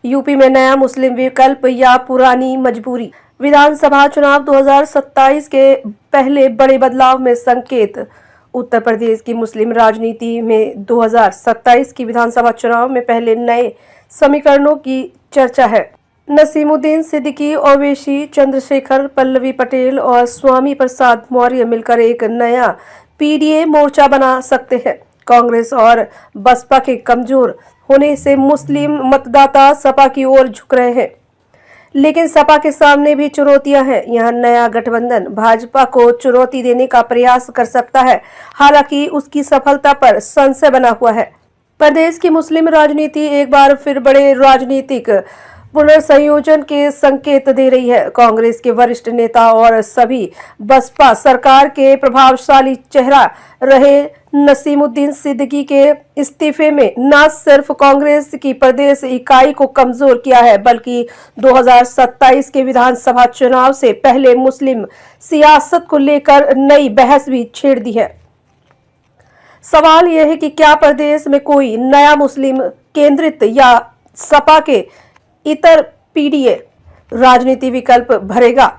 UP में नया मुस्लिम विकल्प या पुरानी मजबूरी। विधानसभा चुनाव 2027 के पहले बड़े बदलाव में संकेत। उत्तर प्रदेश की मुस्लिम राजनीति में 2027 की विधानसभा चुनाव में पहले नए समीकरणों की चर्चा है। नसीमुद्दीन सिद्दीकी, ओवैसी, चंद्रशेखर, पल्लवी पटेल और स्वामी प्रसाद मौर्य मिलकर एक नया पीडीए मोर्चा बना सकते हैं। कांग्रेस और बसपा के कमजोर होने से मुस्लिम मतदाता सपा की ओर झुक रहे हैं, लेकिन सपा के सामने भी चुनौतियां हैं। यह नया गठबंधन भाजपा को चुनौती देने का प्रयास कर सकता है, हालांकि उसकी सफलता पर संशय बना हुआ है। प्रदेश की मुस्लिम राजनीति एक बार फिर बड़े राजनीतिक पुनर्संयोजन के संकेत दे रही है। कांग्रेस के वरिष्ठ नेता और सभी बसपा सरकार के प्रभावशाली चेहरा रहे नसीमुद्दीन सिद्दीकी के इस्तीफे में न सिर्फ कांग्रेस की प्रदेश इकाई को कमजोर किया है, बल्कि 2027 के विधानसभा चुनाव से पहले मुस्लिम सियासत को लेकर नई बहस भी छेड़ दी है। सवाल यह है कि क्या प्रदेश में कोई नया मुस्लिम केंद्रित या सपा के इतर पीडीए राजनीति विकल्प भरेगा,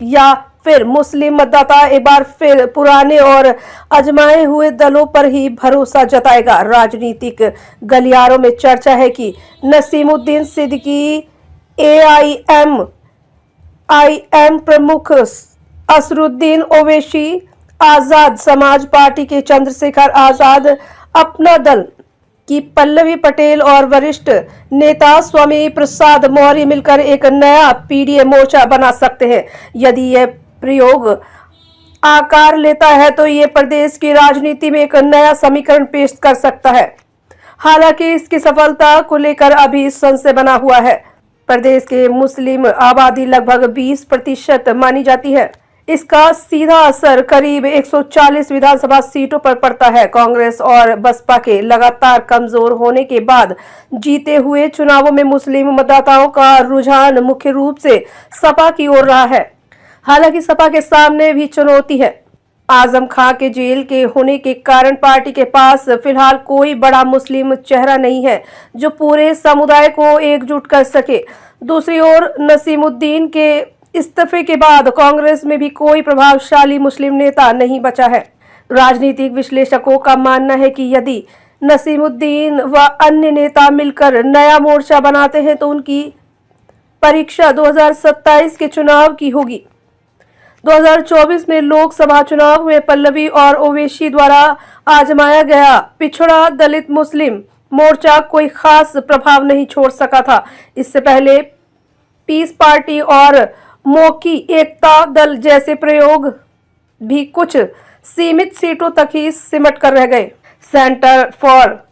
या फिर मुस्लिम मतदाता एक बार फिर पुराने और आजमाए हुए दलों पर ही भरोसा जताएगा। राजनीतिक गलियारों में चर्चा है कि नसीमुद्दीन सिद्दीकी, एआईएम प्रमुख असरुद्दीन ओवैसी, आजाद समाज पार्टी के चंद्रशेखर आजाद, अपना दल की पल्लवी पटेल और वरिष्ठ नेता स्वामी प्रसाद मौर्य मिलकर एक नया पीडीए मोर्चा बना सकते हैं। यदि यह प्रयोग आकार लेता है तो ये प्रदेश की राजनीति में एक नया समीकरण पेश कर सकता है। हालांकि इसकी सफलता को लेकर अभी संशय बना हुआ है। प्रदेश के मुस्लिम आबादी लगभग 20% मानी जाती है। इसका सीधा असर करीब 140 विधानसभा सीटों पर पड़ता है। कांग्रेस और बसपा के लगातार कमजोर होने के बाद जीते हुए चुनावों में मुस्लिम मतदाताओं का रुझान मुख्य रूप से सपा की ओर रहा है। हालांकि सपा के सामने भी चुनौती है। आजम खां के जेल के होने के कारण पार्टी के पास फिलहाल कोई बड़ा मुस्लिम चेहरा नहीं है जो पूरे समुदाय को एकजुट कर सके। दूसरी ओर नसीमुद्दीन के इस्तीफे के बाद कांग्रेस में भी कोई प्रभावशाली मुस्लिम नेता नहीं बचा है। राजनीतिक विश्लेषकों का मानना है कि यदि नसीमुद्दीन व अन्य नेता मिलकर नया मोर्चा बनाते हैं तो उनकी परीक्षा 2027 के चुनाव की होगी। 2024 में लोकसभा चुनाव में पल्लवी और ओवैसी द्वारा आजमाया गया पिछड़ा दलित मुस्लिम मोर्चा कोई खास प्रभाव नहीं छोड़ सका था। इससे पहले पीस पार्टी और मौकी एकता दल जैसे प्रयोग भी कुछ सीमित सीटों तक ही सिमट कर रह गए। Centre for